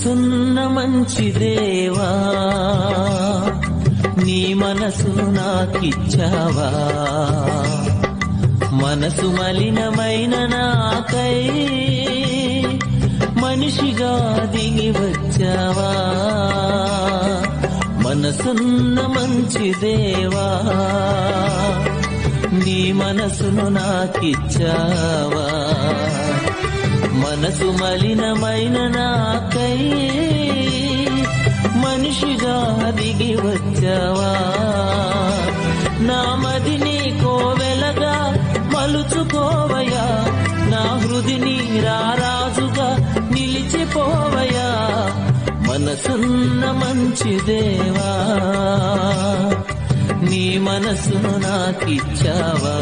మనసున్న మంచి దేవా, నీ మనసు నాకిచ్చావా? మనసు మలినమైన నాకై మనిషిగా దిగి వచ్చావా? మనసున్న మంచి దేవా, నీ మనసును నాకిచ్చావా? మనసు మలినమైన నాకై మనిషిగా దిగి వచ్చావా? నా మదిని కోవెలగా మలుచుకోవయా, నా హృదిని రారాజుగా నిలిచిపోవయా. మనసున్న మంచి దేవా, నీ మనసును నాకిచ్చావా?